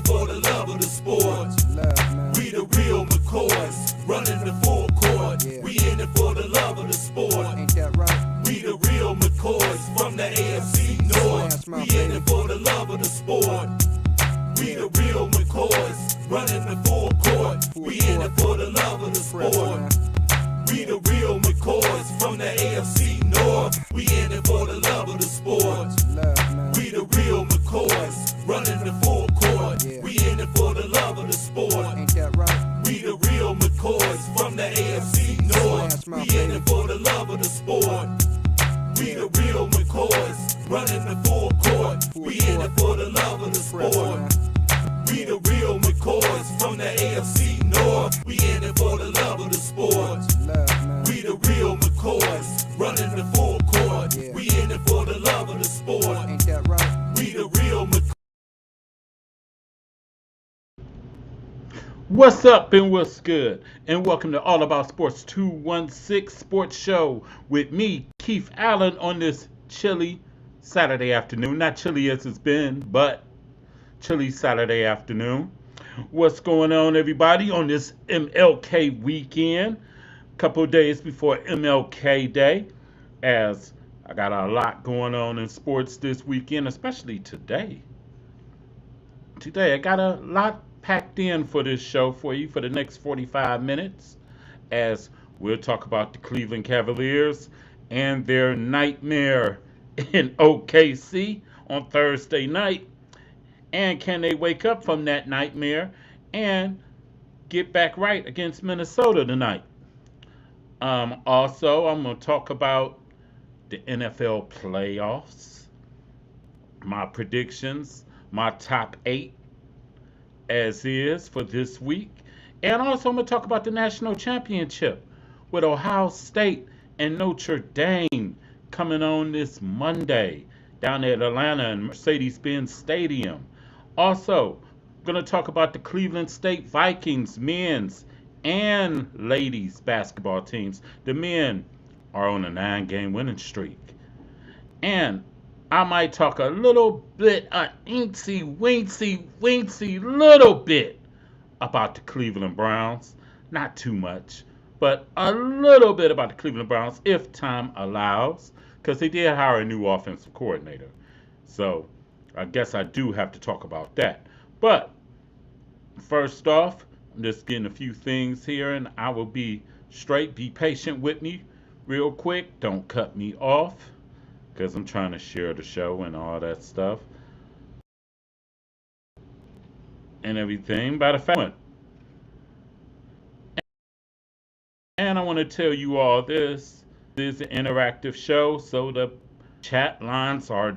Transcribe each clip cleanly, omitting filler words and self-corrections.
for the love of the sport. We the real McCoys, running the full court. We in it for the love of the sport. Ain't that right? We the real McCoys from the AFC North. We in it for the love of the sport. We the real McCoys, running the full court. We in it for the love of the sport. We the real McCoys from the AFC North. We in it for the love of the sport. We the real McCoys, running the full court. We in it for the love of the sport. Ain't that right? We the real McCoys from the AFC North. We in it for the love of the sport. We the real McCoys, running the full court. We in it for the love of the sport. We the real McCoys from the AFC North. We in it for the love of the sport. We the real McCoys, running the full court. We in it for the love of the sport. Ain't that right? We the real McCoys. What's up and what's good? And welcome to All About Sports 216 Sports Show with me, Keith Allen, on this chilly Saturday afternoon. Not chilly as it's been, but chilly Saturday afternoon. What's going on, everybody, on this MLK weekend? A couple of days before MLK Day, as I got a lot going on in sports this weekend, especially today. Today, I got a lot packed in for this show for you for the next 45 minutes, as we'll talk about the Cleveland Cavaliers and their nightmare in OKC on Thursday night. And can they wake up from that nightmare and get back right against Minnesota tonight? Also, I'm going to talk about the NFL playoffs, my predictions, my top 8 as is for this week. And also I'm going to talk about the national championship with Ohio State and Notre Dame coming on this Monday down at Atlanta and Mercedes-Benz Stadium. Also, I'm going to talk about the Cleveland State Vikings men's and ladies basketball teams. The men are on a 9-game winning streak. And I might talk a little bit, little bit about the Cleveland Browns. Not too much, but a little bit about the Cleveland Browns if time allows, because they did hire a new offensive coordinator. So I guess I do have to talk about that. But first off, I'm just getting a few things here, and I will be straight. Be patient with me real quick. Don't cut me off, because I'm trying to share the show and all that stuff and everything by the fact. And I want to tell you all this is an interactive show, so the chat lines are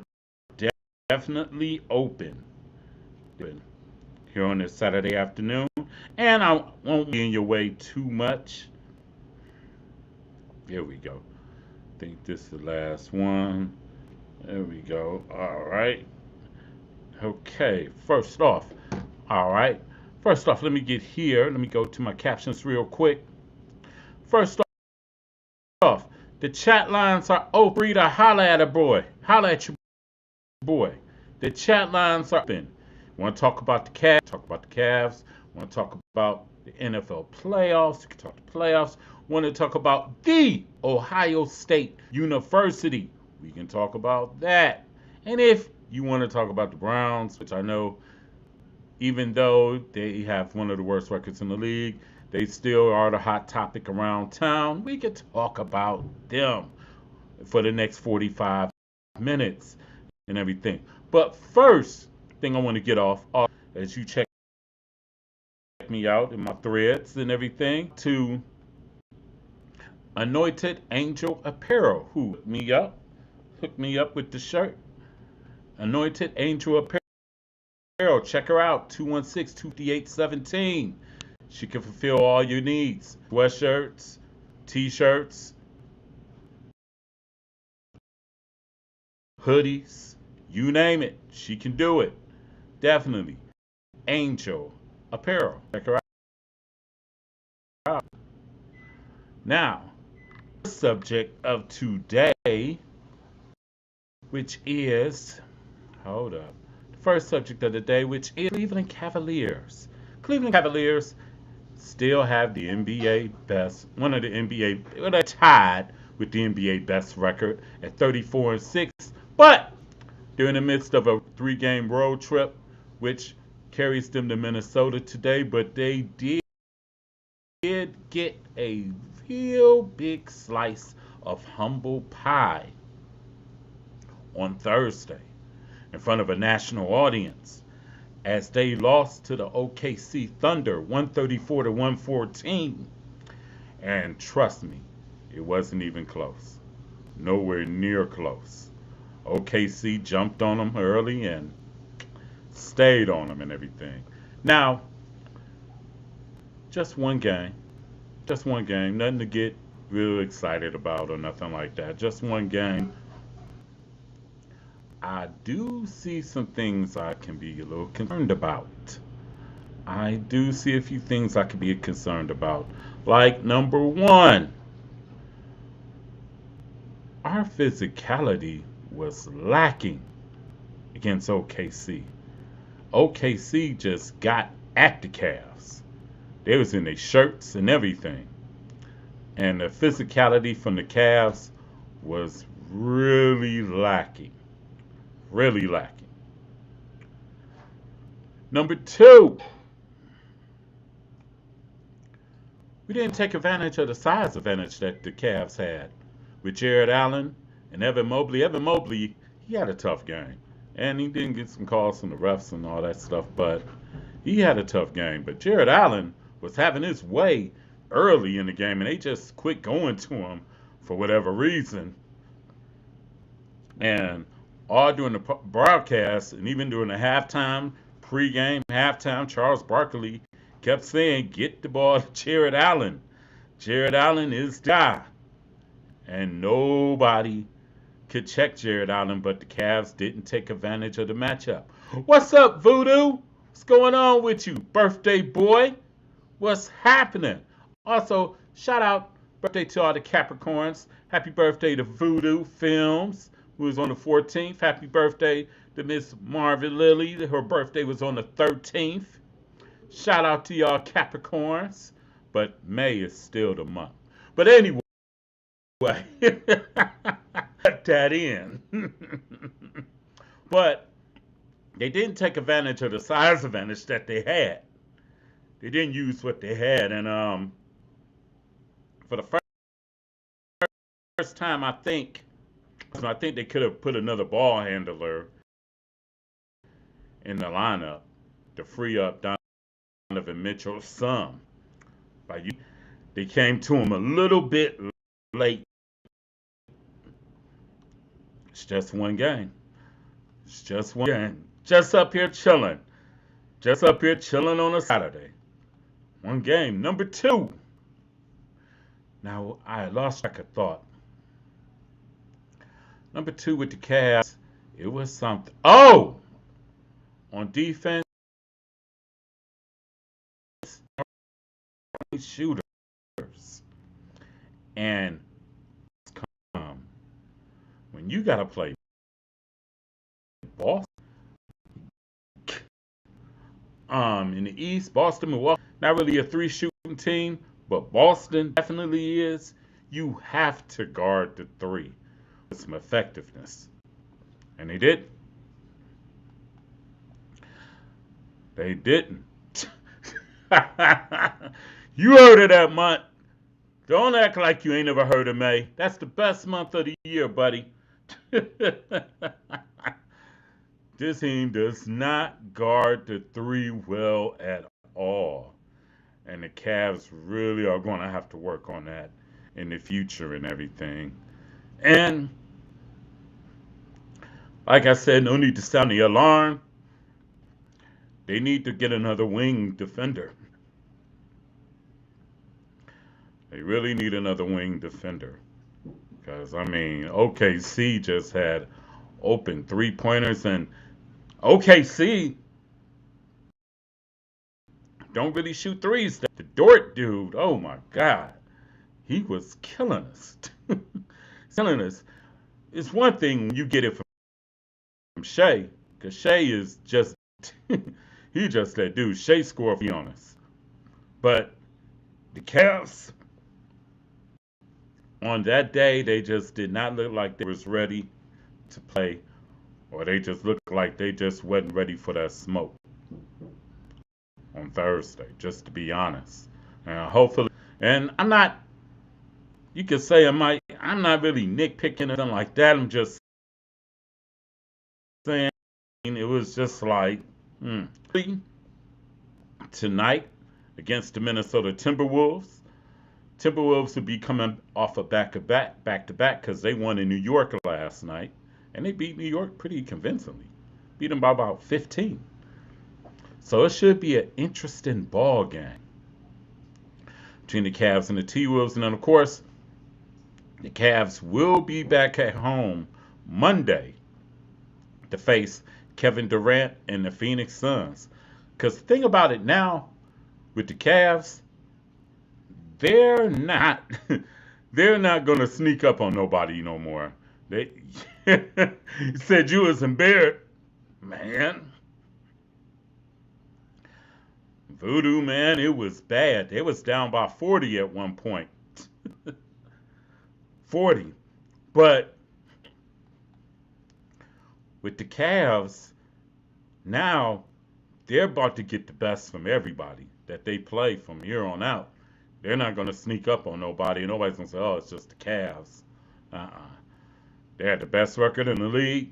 definitely open here on this Saturday afternoon. And I won't be in your way too much. Here we go. I think this is the last one. There we go. All right. Okay. First off, let me get here. Let me go to my captions real quick. First off, the chat lines are open. Free to holler at a boy. Holler at your boy. The chat lines are open. Want to talk about the Cavs? Talk about the Cavs. Want to talk about the NFL playoffs? You can talk the playoffs. Want to talk about the Ohio State University? We can talk about that. And if you want to talk about the Browns, which I know, even though they have one of the worst records in the league, they still are the hot topic around town. We can talk about them for the next 45 minutes and everything. But first thing I want to get off, as you check me out in my threads and everything, to Anointed Angel Apparel, who hooked me up with the shirt. Anointed Angel Apparel. Check her out, 216-238-17. She can fulfill all your needs. Sweatshirts, t-shirts, hoodies, you name it. She can do it. Definitely. Angel Apparel. Check her out. Now, the subject of today, which is, hold up, the first subject of the day, which is Cleveland Cavaliers. Cleveland Cavaliers still have the NBA best, one of the NBA, well, they're tied with the NBA best record at 34-6, but they're in the midst of a 3-game road trip, which carries them to Minnesota today, but they did get a real big slice of humble pie on Thursday in front of a national audience as they lost to the OKC Thunder 134 to 114. And trust me, it wasn't even close. Nowhere near close. OKC jumped on them early and stayed on them and everything. Now, just one game. Just one game. Nothing to get real excited about or nothing like that. Just one game. I do see some things I can be a little concerned about. I do see a few things I could be concerned about. Like, number one, our physicality was lacking against OKC. OKC just got at the Cavs. They was in their shirts and everything. And the physicality from the Cavs was really lacking. Really lacking. Number two, we didn't take advantage of the size advantage that the Cavs had with Jared Allen and Evan Mobley. Evan Mobley, he had a tough game. And he didn't get some calls from the refs and all that stuff, but he had a tough game. But Jared Allen was having his way early in the game, and they just quit going to him for whatever reason. And all during the broadcast, and even during the halftime, pregame, halftime, Charles Barkley kept saying, get the ball to Jared Allen. Jared Allen is the guy. And nobody could check Jared Allen, but the Cavs didn't take advantage of the matchup. What's up, Voodoo? What's going on with you, birthday boy? What's happening? Also, shout out, birthday to all the Capricorns. Happy birthday to Voodoo Films, who was on the 14th. Happy birthday to Miss Marvin Lilly. Her birthday was on the 13th. Shout out to y'all Capricorns. But May is still the month. But anyway, cut that in. But they didn't take advantage of the size advantage that they had. They didn't use what they had. And for the first time, I think they could have put another ball handler in the lineup to free up Donovan Mitchell some. They came to him a little bit late. It's just one game. It's just one game. Just up here chilling. Just up here chilling on a Saturday. One game. Number two. Now, I lost track of thought. Number two with the Cavs, it was something. Oh! On defense, shooters. And when you got to play Boston, in the East, Boston, Milwaukee, not really a 3-shooting team, but Boston definitely is. You have to guard the 3 with some effectiveness. And they did. They didn't. You heard of that month. Don't act like you ain't never heard of May. That's the best month of the year, buddy. This team does not guard the 3 well at all. And the Cavs really are going to have to work on that in the future and everything. And like I said, no need to sound the alarm. They need to get another wing defender. They really need another wing defender. Because, I mean, OKC just had open 3-pointers, and OKC don't really shoot threes. The Dort dude, oh my God, he was killing us. Killing us. It's one thing when you get it from Shea, Because Shea is just, he just that dude. Shea scored, to be honest. But the Cavs, on that day, they just did not look like they was ready to play, or they just looked like they just wasn't ready for that smoke on Thursday, just to be honest. And hopefully, and I'm not, you could say I'm not really nitpicking or anything like that. I'm just saying it was just like, hmm. Tonight against the Minnesota Timberwolves. Timberwolves will be coming off a back-to-back because they won in New York last night, and they beat New York pretty convincingly. Beat them by about 15. So it should be an interesting ball game between the Cavs and the T-Wolves. And then, of course, the Cavs will be back at home Monday to face Kevin Durant and the Phoenix Suns. Because the thing about it now with the Cavs, they're not they're not gonna sneak up on nobody no more. They said you was embarrassed, man. Voodoo, man, it was bad. They was down by 40 at one point. 40. But with the Cavs, now they're about to get the best from everybody that they play from here on out. They're not going to sneak up on nobody. Nobody's going to say, oh, it's just the Cavs. Uh-uh. They had the best record in the league.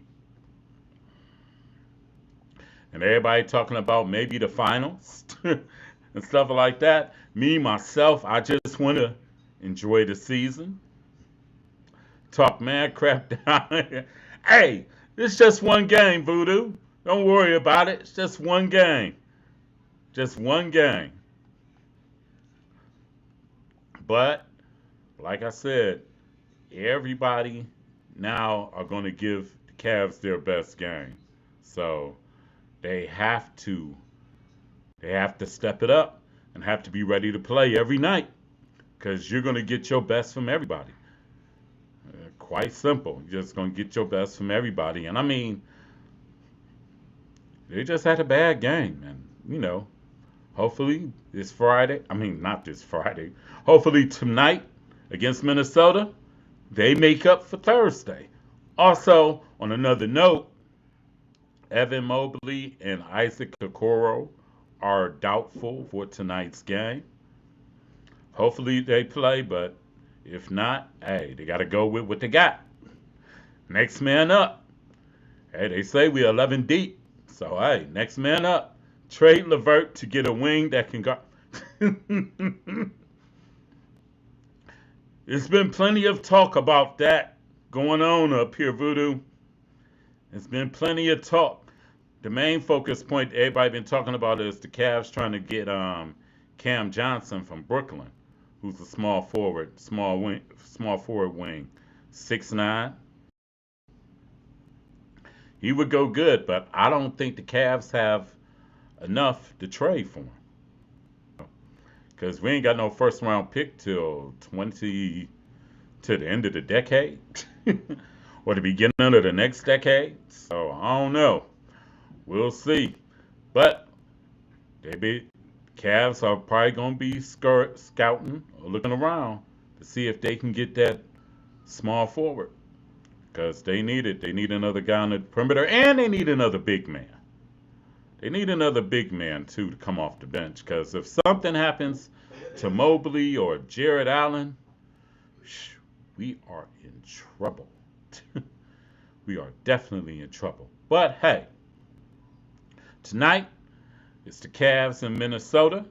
And everybody talking about maybe the finals and stuff like that. Me, myself, I just want to enjoy the season. Talk mad crap down. Hey, it's just one game, Voodoo. Don't worry about it. It's just one game. Just one game. But, like I said, everybody now are going to give the Cavs their best game. So they have to step it up and have to be ready to play every night because you're going to get your best from everybody. Quite simple. You're just going to get your best from everybody. And I mean, they just had a bad game. And, hopefully this Friday, not this Friday, hopefully tonight against Minnesota, they make up for Thursday. Also, on another note, Evan Mobley and Isaac Okoro are doubtful for tonight's game. Hopefully they play, but if not, hey, they got to go with what they got. Next man up. Hey, they say we're 11 deep. So, hey, next man up. Trade LeVert to get a wing that can go. There's been plenty of talk about that going on up here, Voodoo. There's been plenty of talk. The main focus point everybody been talking about is the Cavs trying to get Cam Johnson from Brooklyn, who's a small forward wing, 6'9". He would go good, but I don't think the Cavs have enough to trade for him. Because we ain't got no first round pick till to the end of the decade or the beginning of the next decade. So I don't know. We'll see. But Cavs are probably going to be scouting or looking around to see if they can get that small forward. Because they need it. They need another guy on the perimeter, and they need another big man. They need another big man, too, to come off the bench. Because if something happens to Mobley or Jared Allen, we are in trouble. We are definitely in trouble. But, hey, tonight, it's the Cavs in Minnesota.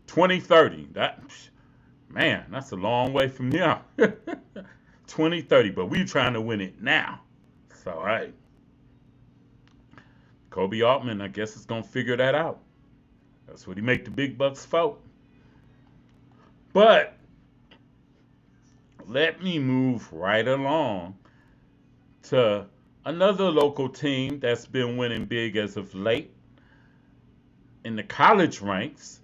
2030. That's a long way from now. 2030. But we're trying to win it now. So, hey. Kobe Altman, I guess, is going to figure that out. That's what he make the big bucks for. But let me move right along to another local team that's been winning big as of late in the college ranks.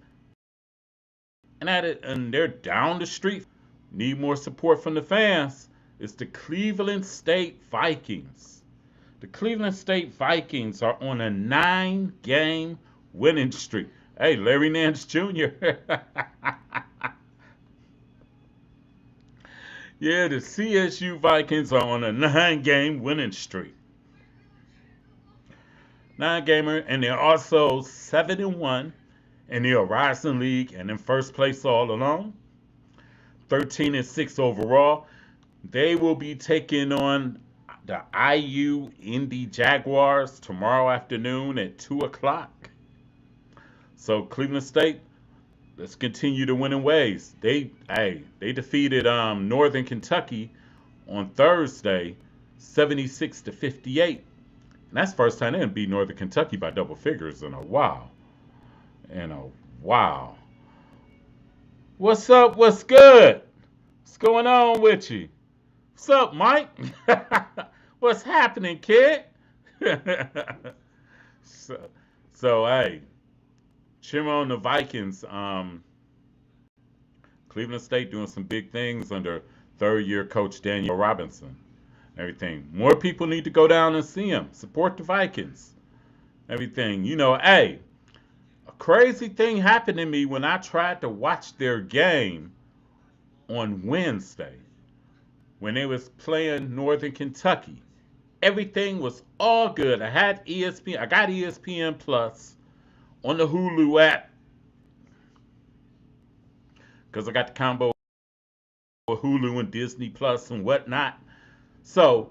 And they're down the street. Need more support from the fans. It's the Cleveland State Vikings. The Cleveland State Vikings are on a 9-game winning streak. Hey, Larry Nance Jr. Yeah, the CSU Vikings are on a 9-game winning streak. 9-gamer, and they're also 7-1 in the Horizon League and in first place all along. 13-6 overall. They will be taking on the IU Indy Jaguars tomorrow afternoon at 2 o'clock. So Cleveland State, let's continue to winning ways. They defeated Northern Kentucky on Thursday, 76-58. And that's the first time they didn't beat Northern Kentucky by double figures in a while. What's up? What's good? What's going on with you? What's up, Mike? What's happening, kid? so hey, cheer on the Vikings. Cleveland State doing some big things under third-year coach Daniel Robinson. Everything. More people need to go down and see him. Support the Vikings. Everything. Hey, a crazy thing happened to me when I tried to watch their game on Wednesday when they was playing Northern Kentucky. Everything was all good. I had ESPN. I got ESPN Plus on the Hulu app because I got the combo with Hulu and Disney Plus and whatnot. So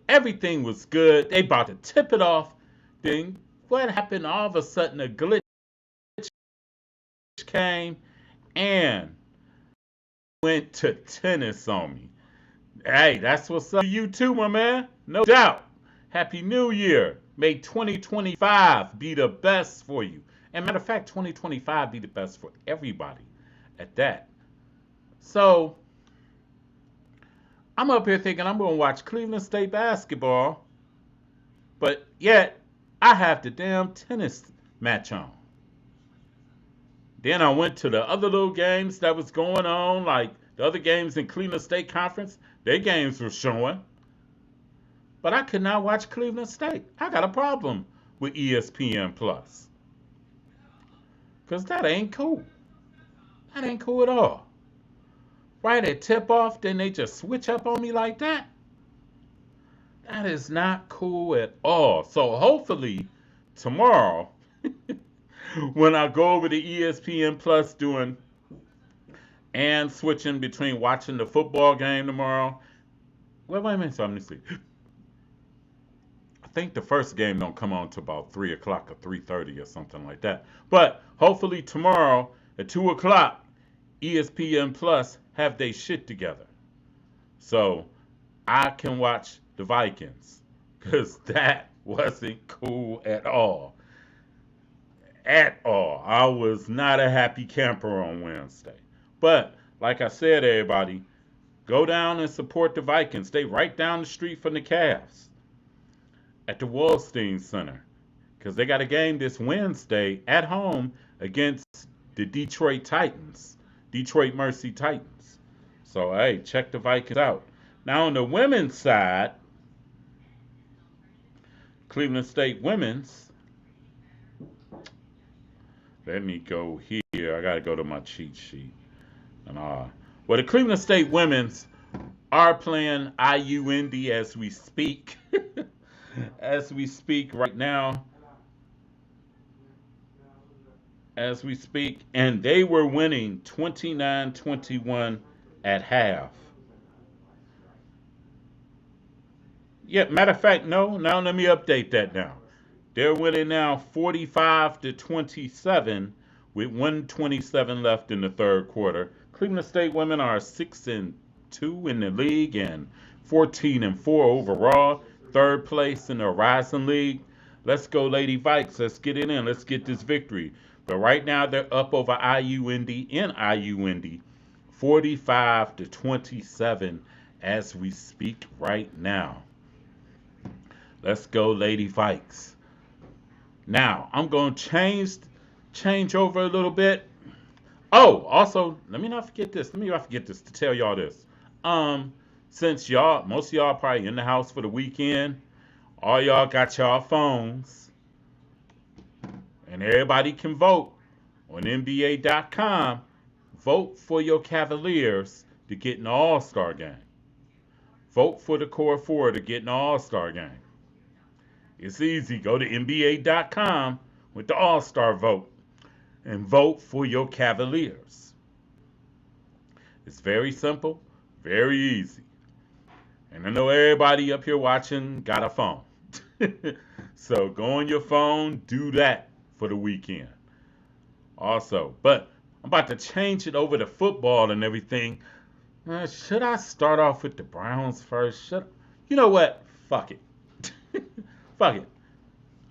everything was good. They about to tip it off. Then what happened? All of a sudden, a glitch came and went to tennis on me. Hey, that's what's up to you too, my man. No doubt. Happy New Year. May 2025 be the best for you. And matter of fact, 2025 be the best for everybody at that. So, I'm up here thinking I'm going to watch Cleveland State basketball, but yet I have the damn tennis match on. Then I went to the other little games that was going on, like the other games in Cleveland State Conference. Their games were showing. But I could not watch Cleveland State. I got a problem with ESPN Plus. Because that ain't cool. That ain't cool at all. Right at tip-off, then they just switch up on me like that? That is not cool at all. So hopefully tomorrow, when I go over to ESPN Plus doing and switching between watching the football game tomorrow. Wait a minute, so let me see. I think the first game don't come on to about 3 o'clock or 3:30 or something like that. But hopefully tomorrow at 2 o'clock, ESPN Plus have they shit together. So I can watch the Vikings. Because that wasn't cool at all. At all. I was not a happy camper on Wednesday. But, like I said, everybody, go down and support the Vikings. Stay right down the street from the Cavs at the Wallstein Center. Because they got a game this Wednesday at home against the Detroit Titans. Detroit Mercy Titans. So, hey, check the Vikings out. Now, on the women's side, Cleveland State women's. Let me go here. I got to go to my cheat sheet. Well, the Cleveland State women's are playing IU Indy as we speak. As we speak right now. As we speak. And they were winning 29-21 at half. Yeah, matter of fact, no. Now let me update that now. They're winning now 45-27 with 1:27 left in the third quarter. Cleveland State women are 6-2 in the league and 14-4 overall. Third place in the Horizon League. Let's go, Lady Vikes. Let's get it in. Let's get this victory. But right now they're up over IU Indy in IU Indy, 45-27 as we speak right now. Let's go, Lady Vikes. Now I'm going to change over a little bit. Oh, also, let me not forget this. To tell y'all this. Since most of y'all probably in the house for the weekend, All y'all got y'all phones, and everybody can vote on NBA.com. Vote for your Cavaliers to get in the All-Star game. Vote for the core four to get in the All-Star game. It's easy. Go to NBA.com with the All-Star vote and vote for your Cavaliers. It's very simple, very easy. And I know everybody up here watching got a phone. So go on your phone, do that for the weekend. Also, but I'm about to change it over to football and everything. Should I start off with the Browns first? You know what? Fuck it. Fuck it.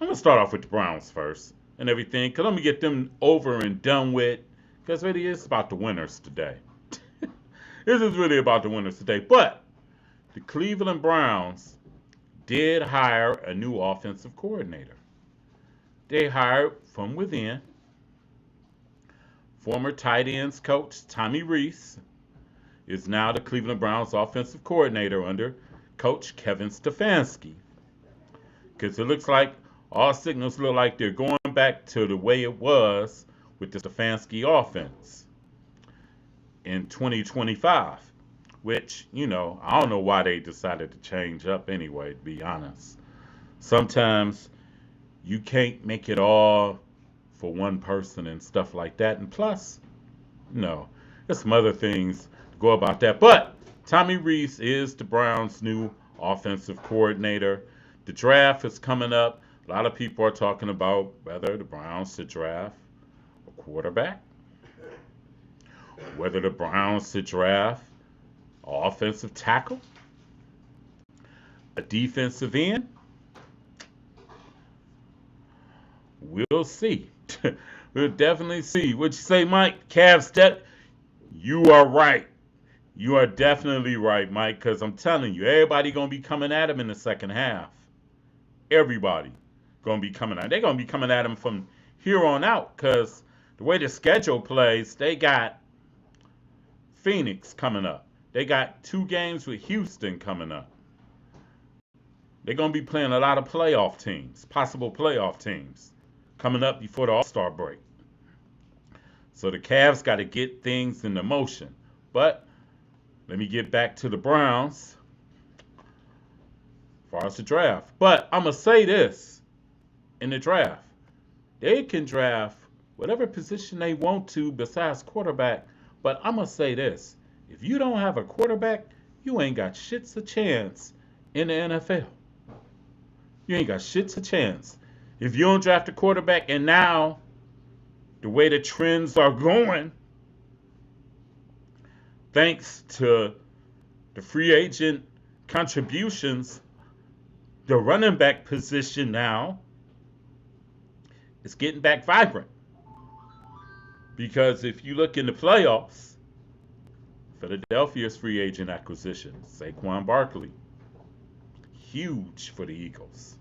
I'm going to start off with the Browns first and everything, because I'm going to get them over and done with, because really it's about the winners today. This is really about the winners today. But the Cleveland Browns did hire a new offensive coordinator. They hired from within former tight ends coach Tommy Rees is now the Cleveland Browns offensive coordinator under coach Kevin Stefanski. Because it looks like all signals look like they're going back to the way it was with the Stefanski offense in 2025. Which, I don't know why they decided to change up anyway, to be honest. Sometimes you can't make it all for one person and stuff like that. And plus, there's some other things to go about that. But Tommy Rees is the Browns' new offensive coordinator. The draft is coming up. A lot of people are talking about whether the Browns should draft a quarterback, whether the Browns should draft an offensive tackle, a defensive end. We'll see. We'll definitely see. What you say, Mike? Cavs, you are right. You are definitely right, Mike, because I'm telling you, everybody going to be coming at him in the second half. Everybody going to be coming at. They're going to be coming at him from here on out, because the way the schedule plays, they got Phoenix coming up. They got 2 games with Houston coming up. They're going to be playing a lot of playoff teams, possible playoff teams, coming up before the All-Star break. So the Cavs got to get things into motion. But let me get back to the Browns as far as the draft. But I'm going to say this in the draft. They can draft whatever position they want to besides quarterback. But I'm going to say this. If you don't have a quarterback, you ain't got shits a chance in the NFL. You ain't got shits a chance. If you don't draft a quarterback, and now the way the trends are going, thanks to the free agent contributions, the running back position now is getting back vibrant. Because if you look in the playoffs, Philadelphia's free agent acquisition, Saquon Barkley, huge for the Eagles.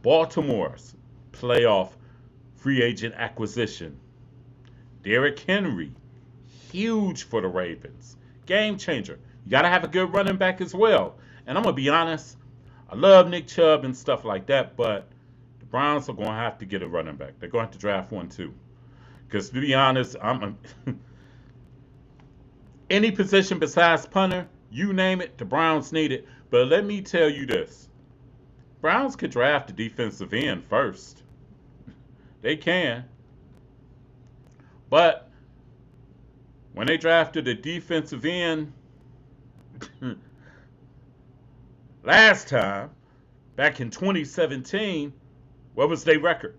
Baltimore's playoff free agent acquisition, Derrick Henry, huge for the Ravens. Game changer. You got to have a good running back as well. And I'm going to be honest, I love Nick Chubb and stuff like that, but the Browns are going to have to get a running back. They're going to have to draft one too. Because to be honest, any position besides punter, you name it, the Browns need it. But let me tell you this. Browns could draft a defensive end first. They can. But when they drafted a defensive end last time, back in 2017, what was their record?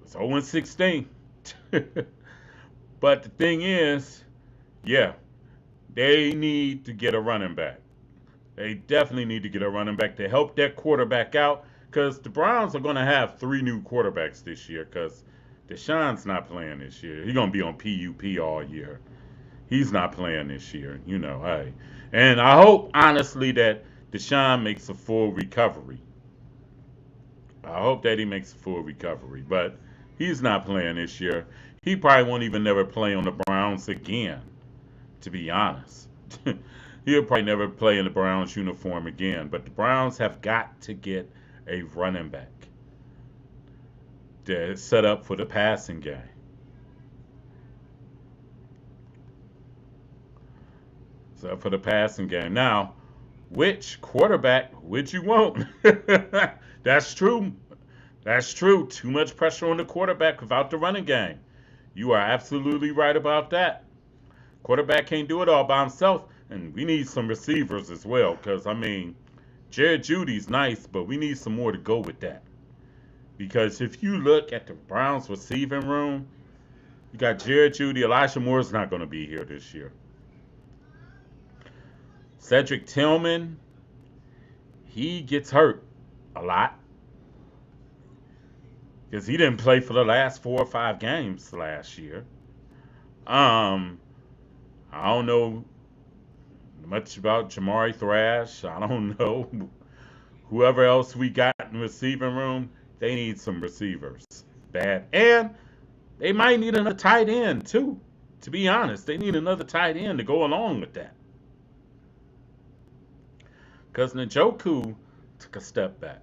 It was 0-16. But the thing is, yeah, they need to get a running back. They definitely need to get a running back to help that quarterback out, because the Browns are going to have 3 new quarterbacks this year, because Deshaun's not playing this year. He's going to be on PUP all year. He's not playing this year, hey. And I hope, honestly, that Deshaun makes a full recovery. I hope that he makes a full recovery, but he's not playing this year. He probably won't even never play on the Browns again, to be honest. He'll probably never play in the Browns uniform again. But the Browns have got to get a running back that's set up for the passing game. Set up for the passing game. Now, which quarterback would you want? That's true. That's true. Too much pressure on the quarterback without the running game. You are absolutely right about that. Quarterback can't do it all by himself, and we need some receivers as well. Because, I mean, Jared Judy's nice, but we need some more to go with that. Because if you look at the Browns receiving room, you got Jared Judy. Elijah Moore's not going to be here this year. Cedric Tillman, he gets hurt a lot. Because he didn't play for the last 4 or 5 games last year. I don't know much about Jamari Thrash. I don't know. Whoever else we got in the receiving room, they need some receivers. Bad. And they might need another tight end, too. To be honest, they need another tight end to go along with that. Because Njoku took a step back.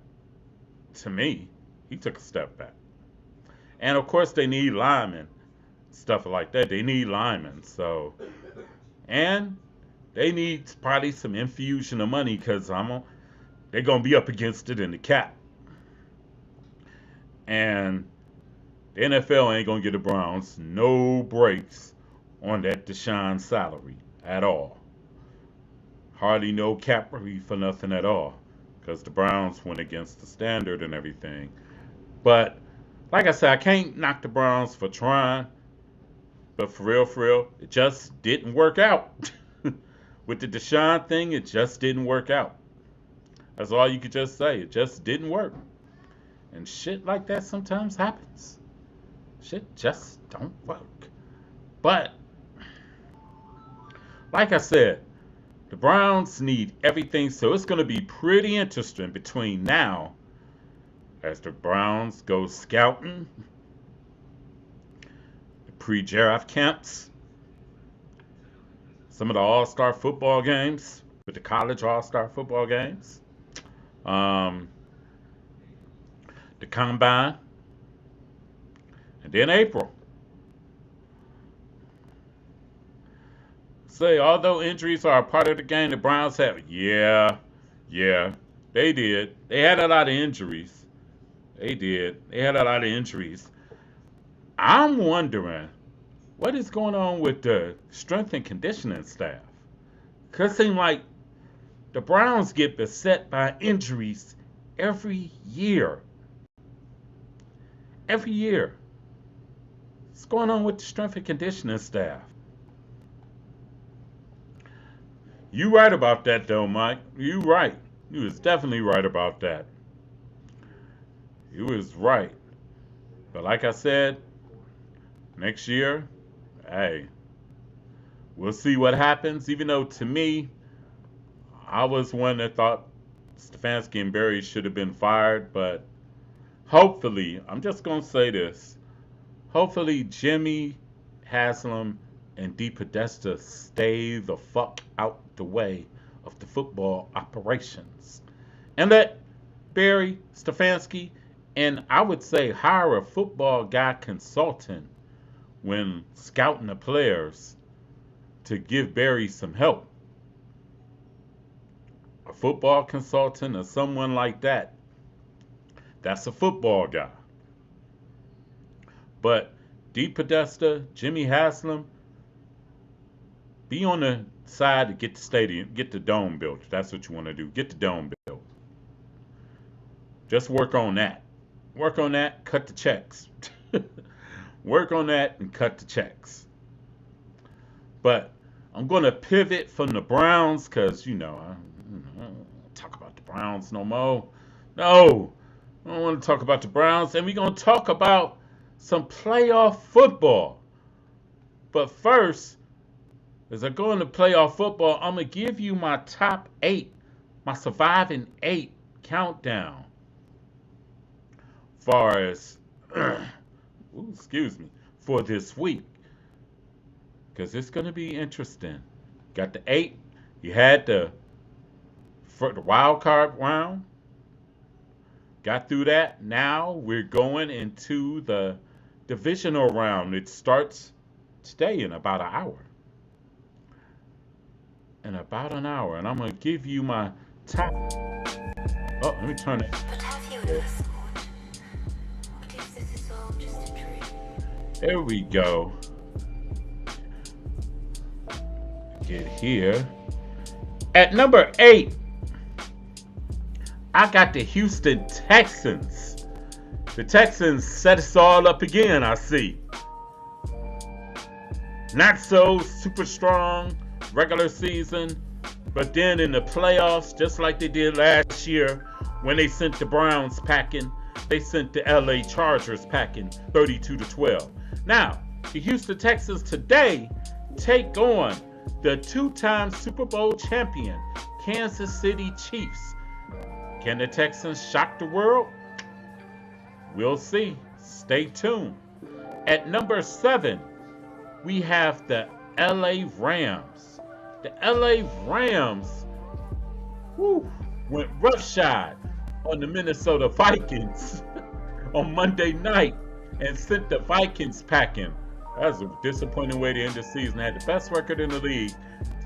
To me, he took a step back. And, of course, they need linemen. Stuff like that. They need linemen. So, and they need probably some infusion of money because they're going to be up against it in the cap. And the NFL ain't going to get the Browns no breaks on that Deshaun salary at all. Hardly no cap relief for nothing at all because the Browns went against the standard and everything. But, like I said, I can't knock the Browns for trying. But for real, it just didn't work out. With the Deshaun thing, it just didn't work out. That's all you could just say. It just didn't work. And shit like that sometimes happens. Shit just don't work. But, like I said, the Browns need everything. So it's going to be pretty interesting between now as the Browns go scouting, pre-draft camps, some of the all-star football games, with the college all-star football games, the combine, and then April. Say, although injuries are a part of the game, the Browns have, yeah, they did. They had a lot of injuries. They did. They had a lot of injuries. I'm wondering what is going on with the strength and conditioning staff. Because it seems like the Browns get beset by injuries every year. Every year. What's going on with the strength and conditioning staff? You right about that, though, Mike. You right. You was definitely right about that. You was right. But like I said, next year, hey, we'll see what happens. Even though, to me, I was one that thought Stefanski and Berry should have been fired. But hopefully, I'm just going to say this. Hopefully, Jimmy Haslam and DePodesta stay the fuck out the way of the football operations. And let Berry, Stefanski, and I would say hire a football guy consultant when scouting the players to give Berry some help. A football consultant or someone like that. That's a football guy. But DePodesta, Jimmy Haslam, be on the side to get the stadium, get the dome built. If that's what you want to do. Get the dome built. Just work on that. Work on that, cut the checks. Work on that and cut the checks. But I'm going to pivot from the Browns because, I don't talk about the Browns no more. No, I don't want to talk about the Browns. And we're going to talk about some playoff football. But first, as I go into playoff football, I'm going to give you my top 8, my surviving 8 countdown. Far as, for this week. Because it's going to be interesting. Got the 8 You had for the wild card round, got through that. Now we're going into the divisional round. It starts today in about an hour. In about an hour. And I'm going to give you my top. Oh, let me turn it. But have you ever thought, what if this is all just a dream? There we go. Get here. At number 8, I got the Houston Texans. The Texans set us all up again, I see. Not so super strong regular season, but then in the playoffs, just like they did last year when they sent the Browns packing, they sent the LA Chargers packing 32-12. Now, the Houston Texans today take on the 2-time Super Bowl champion Kansas City Chiefs. Can the Texans shock the world? We'll see. Stay tuned. At number 7, we have the LA Rams. The LA Rams went roughshod on the Minnesota Vikings on Monday night and sent the Vikings packing. That was a disappointing way to end the season. They had the best record in the league,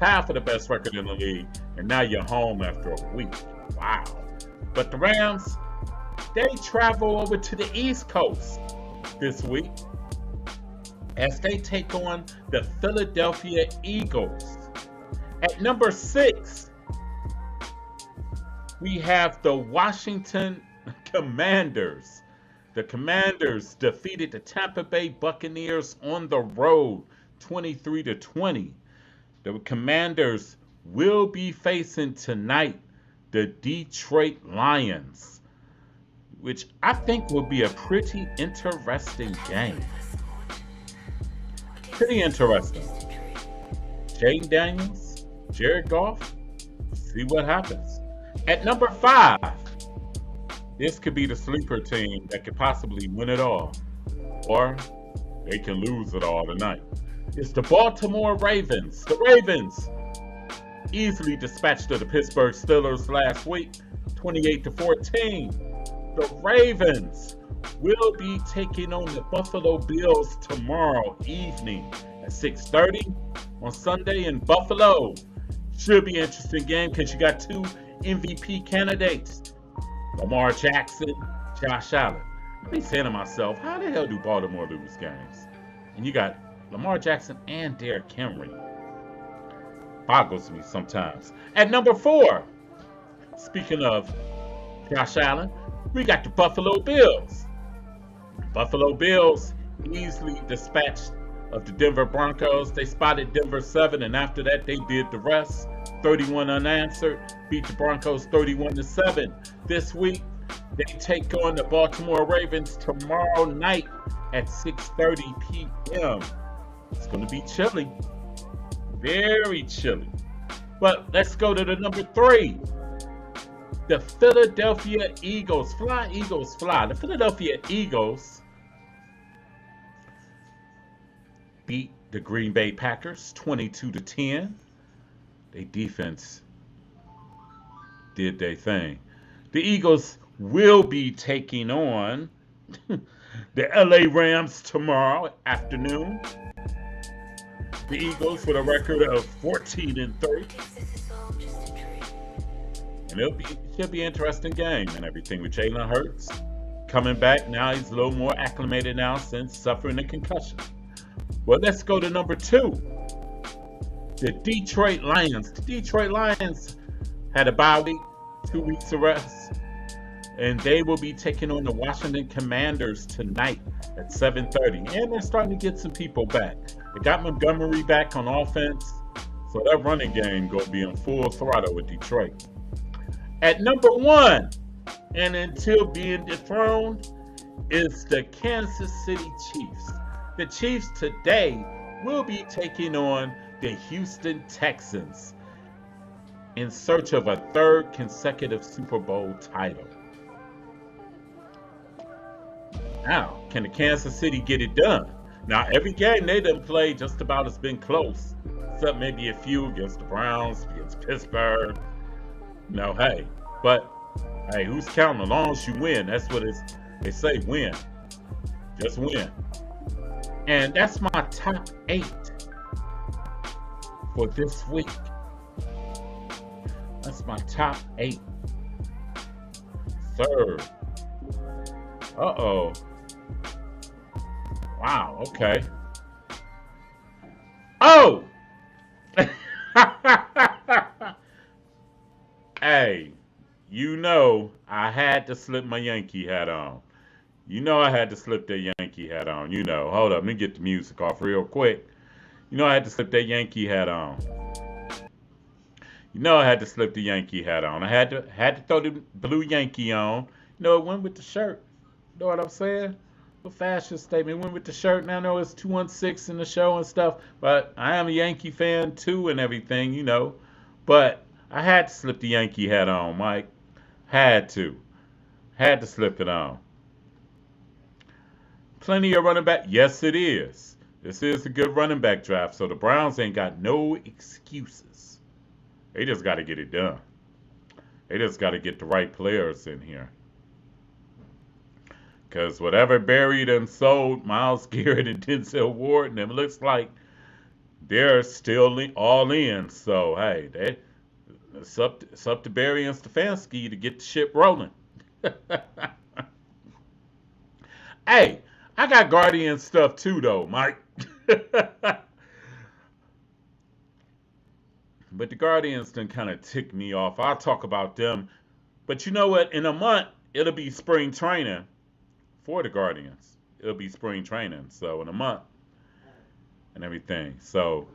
tied for the best record in the league, and now you're home after a week. Wow. But the Rams, they travel over to the East Coast this week as they take on the Philadelphia Eagles. At number 6, we have the Washington Commanders. The Commanders defeated the Tampa Bay Buccaneers on the road 23-20. The Commanders will be facing tonight the Detroit Lions, which I think will be a pretty interesting game. Pretty interesting. Jaden Daniels, Jared Goff, see what happens. At number 5, this could be the sleeper team that could possibly win it all, or they can lose it all tonight. It's the Baltimore Ravens. The Ravens easily dispatched of the Pittsburgh Steelers last week, 28-14. The Ravens will be taking on the Buffalo Bills tomorrow evening at 6:30 on Sunday in Buffalo. Should be an interesting game because you got 2 MVP candidates, Lamar Jackson, Josh Allen. I be saying to myself, how the hell do Baltimore lose games? And you got Lamar Jackson and Derrick Henry. Boggles me sometimes. At number 4, speaking of Josh Allen, we got the Buffalo Bills. Buffalo Bills easily dispatched of the Denver Broncos. They spotted Denver 7, and after that they did the rest. 31 unanswered, beat the Broncos 31-7. This week, they take on the Baltimore Ravens tomorrow night at 6:30 p.m. It's going to be chilly. Very chilly. But let's go to the number 3. The Philadelphia Eagles. Fly, Eagles, fly. The Philadelphia Eagles beat the Green Bay Packers 22-10. Their defense did their thing. The Eagles will be taking on the LA Rams tomorrow afternoon. The Eagles with a record of 14-3. And it should be an interesting game and everything with Jalen Hurts coming back. Now he's a little more acclimated now since suffering a concussion. Well, let's go to number 2. The Detroit Lions. The Detroit Lions had a bye week, 2 weeks of rest, and they will be taking on the Washington Commanders tonight at 7:30. And they're starting to get some people back. They got Montgomery back on offense, so that running game going to be on full throttle with Detroit. At number 1, and until being dethroned, is the Kansas City Chiefs. The Chiefs today will be taking on the Houston Texans in search of a 3rd consecutive Super Bowl title. Now, can the Kansas City get it done? Now, every game they done played just about has been close. except maybe a few against the Browns, against Pittsburgh. Hey, but hey, who's counting? As long as you win, that's what they say. Win, just win. And that's my top 8 for this week. That's my top 8. Third. Uh-oh. Wow, okay. Oh! Hey, I had to slip my Yankee hat on. I had to slip that Yankee hat on. Hold up, let me get the music off real quick. I had to slip that Yankee hat on. I had to slip the Yankee hat on. I had to throw the blue Yankee on. It went with the shirt. You know what I'm saying? A fashion statement. It went with the shirt. Now I know it's 216 in the show and stuff, but I am a Yankee fan too and everything, But I had to slip the Yankee hat on, Mike. Had to. Had to slip it on. Plenty of running back. Yes, it is. This is a good running back draft, so the Browns ain't got no excuses. They just got to get it done. They just got to get the right players in here. Because whatever Barry done sold, Myles Garrett and Denzel Ward, and it looks like they're still all in. So, hey, it's up to Barry and Stefanski to get the ship rolling. Hey, I got Guardian stuff too, though, Mike. But the Guardians done kind of ticked me off. I'll talk about them. But you know what? In a month, it'll be spring training for the Guardians. It'll be spring training. So in a month and everything. So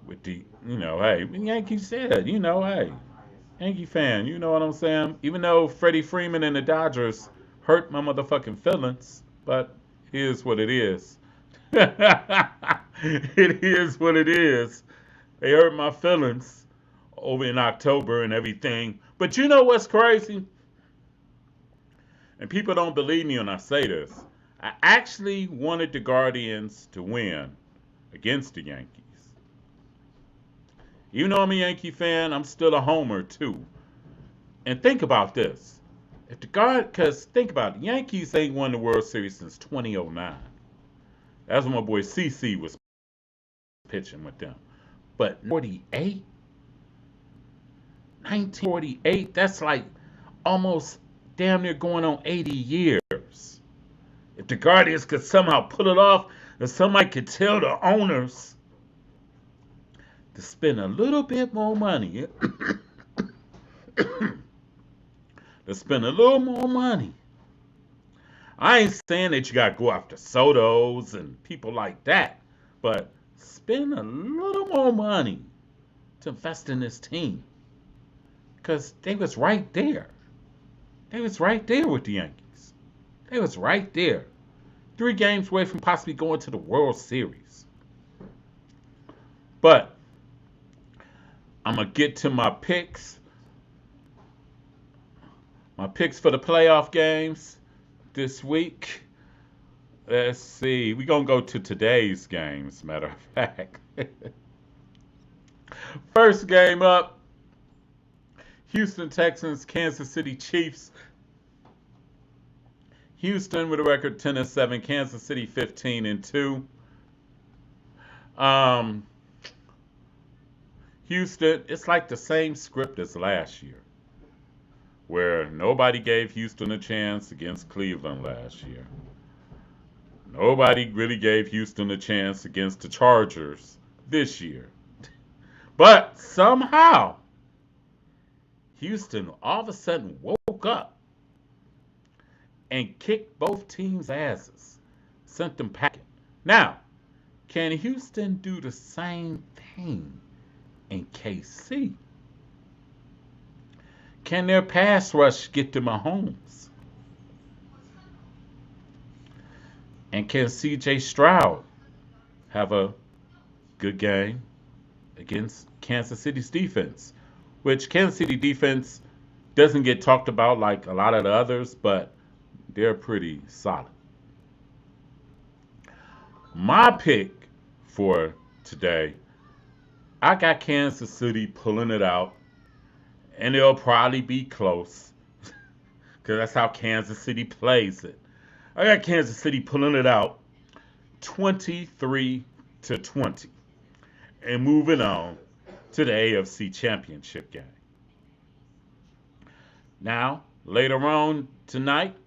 with the, hey, Yankee said, hey, Yankee fan, you know what I'm saying? Even though Freddie Freeman and the Dodgers hurt my motherfucking feelings, but it is what it is. It is what it is. They hurt my feelings over in October and everything. But you know what's crazy? And people don't believe me when I say this. I actually wanted the Guardians to win against the Yankees. Even though I'm a Yankee fan, I'm still a homer too. And think about this. Because think about it, the Yankees ain't won the World Series since 2009. That's when my boy CC was pitching with them. But 1948, that's like almost damn near going on 80 years. If the Guardians could somehow pull it off, if somebody could tell the owners to spend a little bit more money, to spend a little more money. I ain't saying that you got to go after Sotos and people like that, but spend a little more money to invest in this team. Because they was right there. They was right there with the Yankees. They was right there. 3 games away from possibly going to the World Series. But I'm going to get to my picks. My picks for the playoff games this week. Let's see. We're going to go to today's games, matter of fact. First game up, Houston Texans, Kansas City Chiefs. Houston with a record 10-7, Kansas City 15-2. Houston, it's like the same script as last year, where nobody gave Houston a chance against Cleveland last year. Nobody really gave Houston a chance against the Chargers this year. But somehow, Houston all of a sudden woke up and kicked both teams' asses, sent them packing. Now, can Houston do the same thing in KC? Can their pass rush get to Mahomes? And can CJ Stroud have a good game against Kansas City's defense? Which Kansas City defense doesn't get talked about like a lot of the others, but they're pretty solid. My pick for today, I got Kansas City pulling it out, and it'll probably be close because that's how Kansas City plays it. I got Kansas City pulling it out 23-20 and moving on to the AFC Championship game. Now, later on tonight,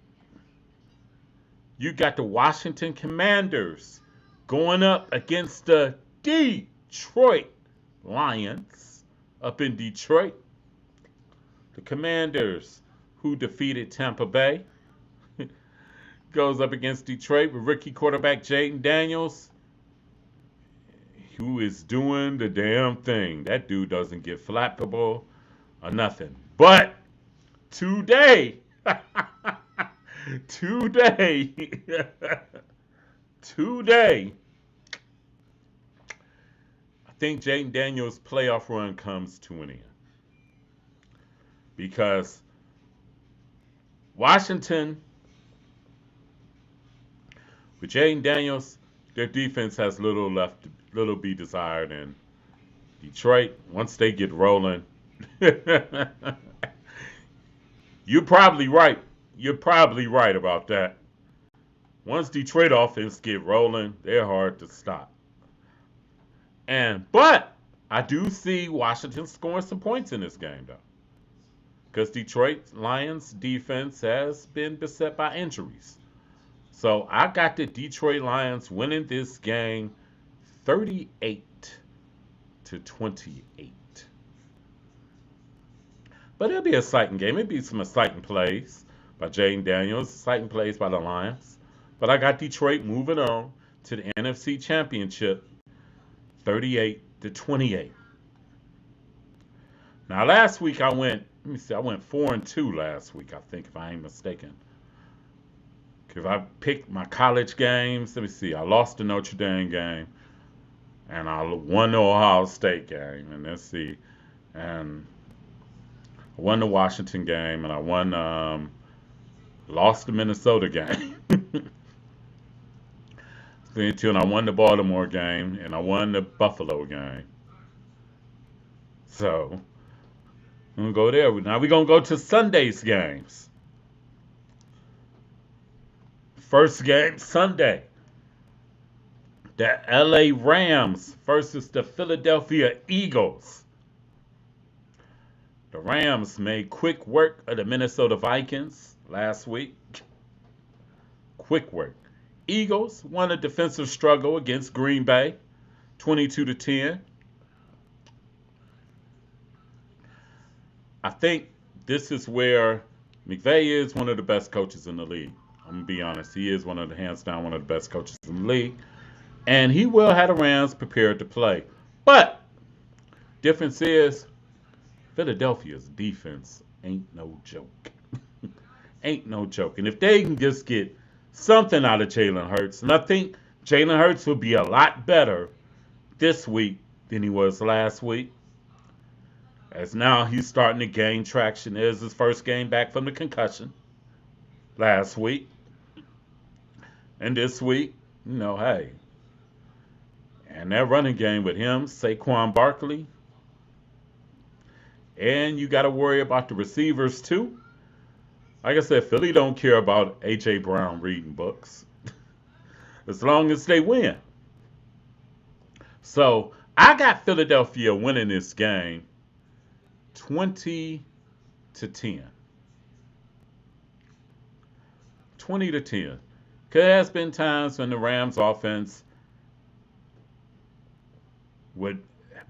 you got the Washington Commanders going up against the Detroit Lions up in Detroit. The Commanders, who defeated Tampa Bay, goes up against Detroit with rookie quarterback Jaden Daniels, who is doing the damn thing. That dude doesn't get flappable or nothing. But today, today, I think Jaden Daniels' playoff run comes to an end. Because Washington, with Jaden Daniels, their defense has little be desired. And Detroit, once they get rolling, you're probably right. You're probably right about that. Once Detroit offense get rolling, they're hard to stop. But I do see Washington scoring some points in this game, though, because Detroit Lions defense has been beset by injuries. So I got the Detroit Lions winning this game 38-28. But it'll be an exciting game. It'll be some exciting plays by Jaden Daniels, exciting plays by the Lions. But I got Detroit moving on to the NFC Championship 38-28. Now last week I went 4-2 last week, I think, if I ain't mistaken. Because I picked my college games. Let me see. I lost the Notre Dame game. And I won the Ohio State game. And let's see. And I won the Washington game. And I lost the Minnesota game. And I won the Baltimore game. And I won the Buffalo game. So, I'm going to go there. Now we're going to go to Sunday's games. First game, Sunday. The LA Rams versus the Philadelphia Eagles. The Rams made quick work of the Minnesota Vikings last week. Quick work. Eagles won a defensive struggle against Green Bay, 22-10. I think this is where McVay is one of the best coaches in the league. I'm going to be honest. He is hands down, one of the best coaches in the league. And he will have the Rams prepared to play. But difference is Philadelphia's defense ain't no joke. Ain't no joke. And if they can just get something out of Jalen Hurts, and I think Jalen Hurts will be a lot better this week than he was last week, as now he's starting to gain traction. There's his first game back from the concussion last week. And this week, hey. And that running game with him, Saquon Barkley. And you got to worry about the receivers too. Like I said, Philly don't care about A.J. Brown reading books. As long as they win. So, I got Philadelphia winning this game 20-10. 20-10. Because there has been times when the Rams offense would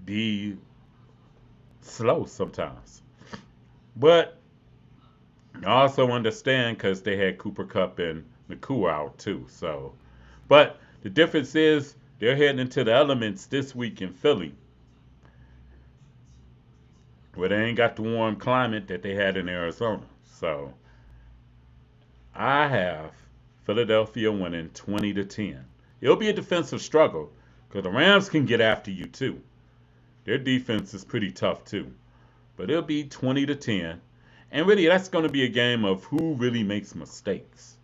be slow sometimes. But I also understand because they had Cooper Kupp and Nakua out too. So, but the difference is they're heading into the elements this week in Philly, where they ain't got the warm climate that they had in Arizona. So I have Philadelphia winning 20-10. It'll be a defensive struggle because the Rams can get after you too. Their defense is pretty tough too. But it'll be 20-10. And really, that's going to be a game of who really makes mistakes.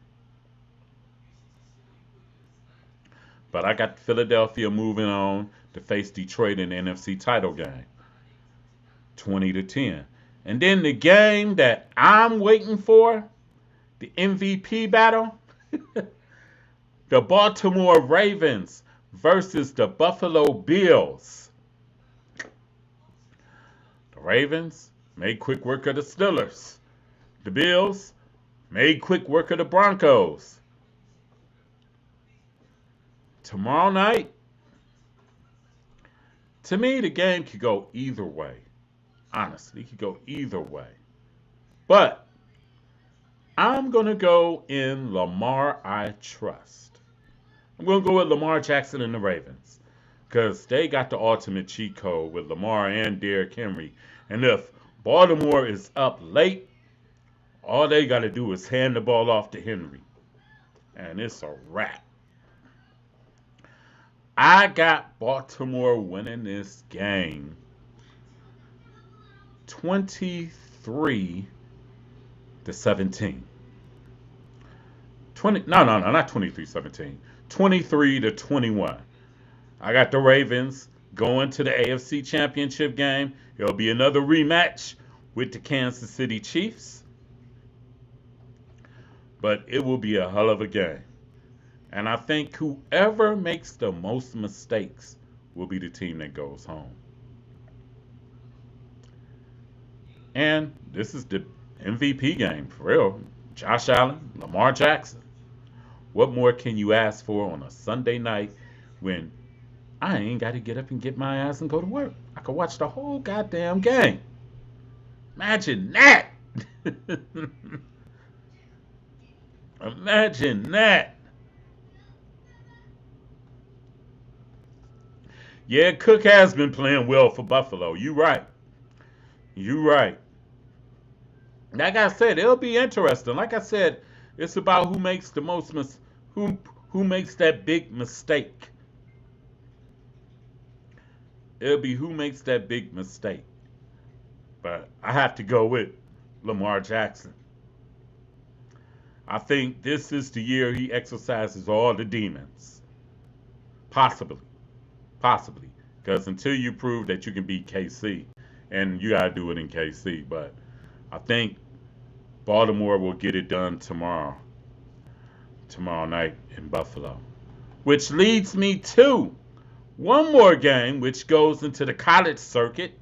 But I got Philadelphia moving on to face Detroit in the NFC title game, 20-10. And then the game that I'm waiting for, the MVP battle, the Baltimore Ravens versus the Buffalo Bills. The Ravens made quick work of the Steelers. The Bills made quick work of the Broncos. Tomorrow night, to me, the game could go either way. Honestly, it could go either way. But I'm going to go in Lamar I trust. I'm going to go with Lamar Jackson and the Ravens because they got the ultimate cheat code with Lamar and Derrick Henry. And if Baltimore is up late, all they got to do is hand the ball off to Henry. And it's a wrap. I got Baltimore winning this game 23-17. No, not 23-17. 23-21. I got the Ravens going to the AFC Championship game. It'll be another rematch with the Kansas City Chiefs. But it will be a hell of a game. And I think whoever makes the most mistakes will be the team that goes home. And this is the MVP game, for real. Josh Allen, Lamar Jackson. What more can you ask for on a Sunday night when I ain't got to get up and get my ass and go to work? I could watch the whole goddamn game. Imagine that. Imagine that. Yeah, Cook has been playing well for Buffalo. You right. You right. Like I said, it'll be interesting. Like I said, it's about who makes the most who makes that big mistake. It'll be who makes that big mistake. But I have to go with Lamar Jackson. I think this is the year he exercises all the demons. Possibly. Because until you prove that you can beat KC, and you got to do it in KC, but I think Baltimore will get it done tomorrow night in Buffalo. Which leads me to one more game which goes into the college circuit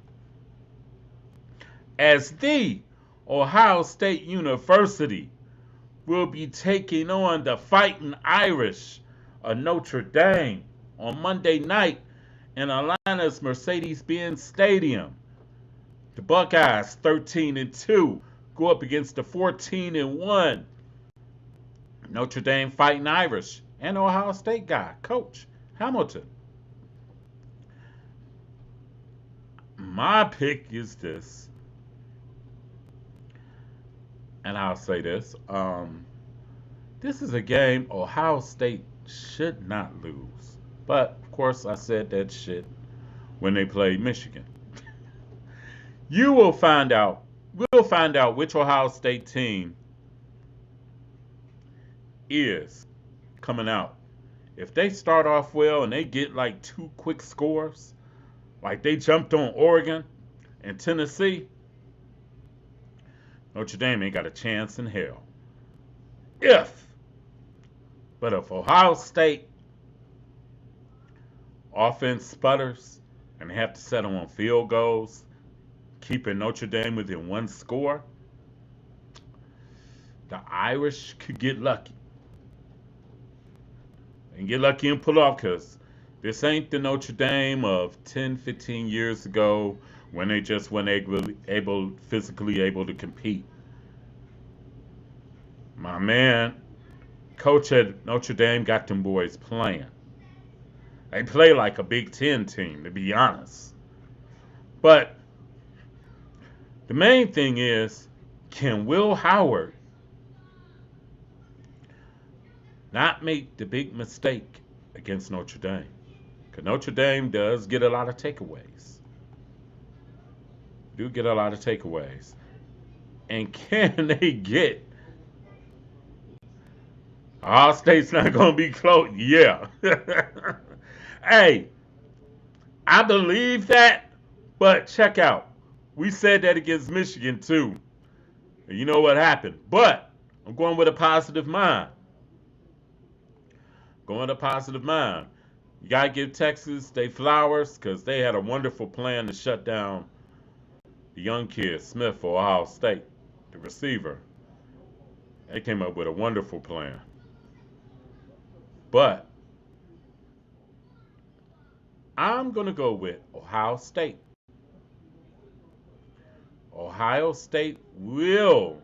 as the Ohio State University will be taking on the Fighting Irish of Notre Dame on Monday night in Atlanta's Mercedes-Benz Stadium. The Buckeyes, 13-2, go up against the 14-1 Notre Dame Fighting Irish and Ohio State guy, Coach Hamilton. My pick is this, and I'll say this. This is a game Ohio State should not lose. But, of course, I said that shit when they played Michigan. We'll find out which Ohio State team is coming out. If they start off well and they get like 2 quick scores, like they jumped on Oregon and Tennessee, Notre Dame ain't got a chance in hell. But if Ohio State offense sputters and they have to settle on field goals, keeping Notre Dame within 1 score, the Irish could get lucky. And get lucky and pull off, because this ain't the Notre Dame of 10, 15 years ago when they just weren't physically able to compete. My man, coach at Notre Dame got them boys playing. They play like a Big Ten team, to be honest. But the main thing is, can Will Howard not make the big mistake against Notre Dame? Because Notre Dame does get a lot of takeaways. And can they get Ohio State's not going to be close? Yeah. Hey, I believe that, but check out. We said that against Michigan too. And you know what happened. But I'm going with a positive mind. Going with a positive mind. You got to give Texas their flowers because they had a wonderful plan to shut down the young kid, Smith, for Ohio State, the receiver. They came up with a wonderful plan. But I'm going to go with Ohio State. Ohio State will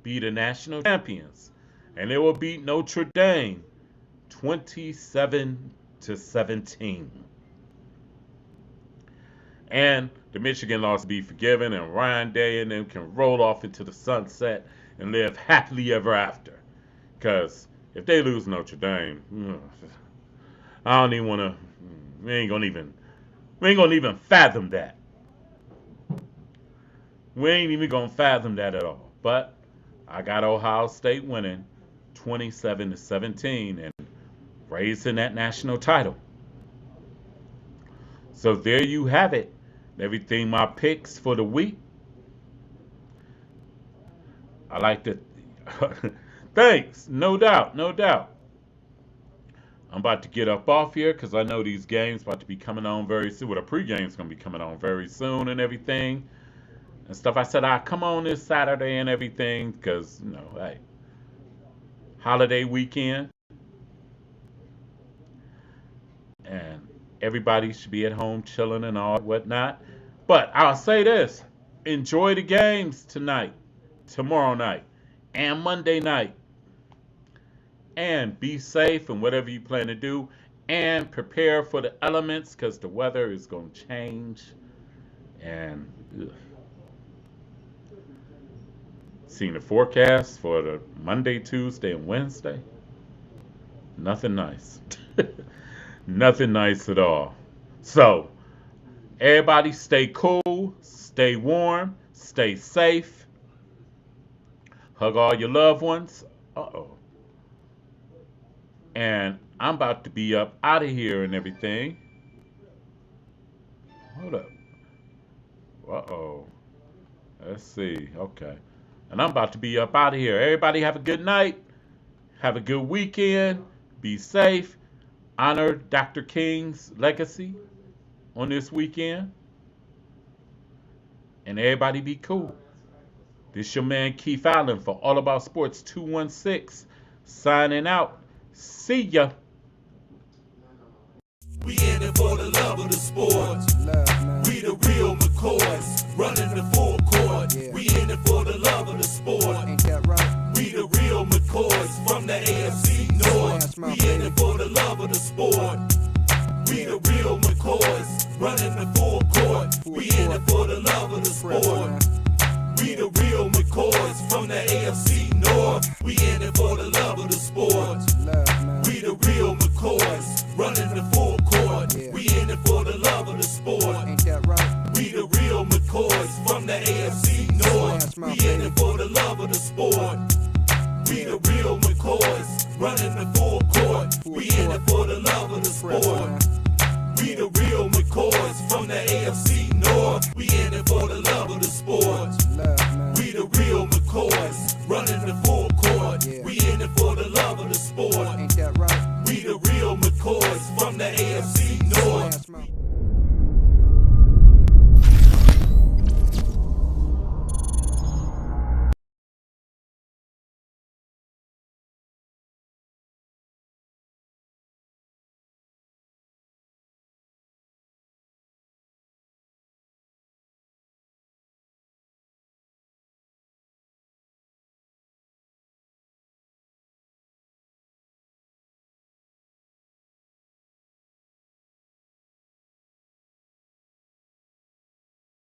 be the national champions, and they will beat Notre Dame 27-17. And the Michigan loss be forgiven, and Ryan Day and them can roll off into the sunset and live happily ever after. Because if they lose Notre Dame, I don't even want to. We ain't gonna even fathom that. We ain't even gonna fathom that at all. But I got Ohio State winning 27-17 and raising that national title. So there you have it. Everything my picks for the week. I like to thanks, no doubt, no doubt. I'm about to get up off here because I know these games about to be coming on very soon. Well, the pregame's gonna be coming on very soon and everything and stuff. I said I'd come on this Saturday and everything because hey, holiday weekend and everybody should be at home chilling and all whatnot. But I'll say this: enjoy the games tonight, tomorrow night, and Monday night. And be safe in whatever you plan to do. And prepare for the elements because the weather is going to change. And seeing the forecast for the Monday, Tuesday, and Wednesday. Nothing nice. Nothing nice at all. So, everybody stay cool, stay warm, stay safe. Hug all your loved ones. Uh-oh. And I'm about to be up out of here and everything. Hold up. Uh-oh. Let's see. Okay. And I'm about to be up out of here. Everybody have a good night. Have a good weekend. Be safe. Honor Dr. King's legacy on this weekend. And everybody be cool. This your man Keith Allen for All About Sports 216. Signing out. See ya. We in it for the love of the sport. Love, man. We the real McCoys, running the full court. Yeah. We in it for the love of the sport. Ain't that right? We the real McCoys from the AFC North. We in it for the love of the sport. We the real McCoys, running the full court. We in it for the love of the sport. We the real McCoys from the AFC North. We in it for the love of the sport. Love, man. We the real McCoys, running the full court. Yeah. We in it for the love of the sport. Ain't that right? We the real McCoys from the AFC North. We in it for the love of the sport. We the real McCoys, running the full court. We in it for the love of the sport. We the real McCoys from the AFC North. We in it for the love of the sport. Love, man. We the real McCoys, running the full court. Yeah. We in it for the love of the sport. Ain't that right? We the real McCoys from the AFC North. Smash mouth.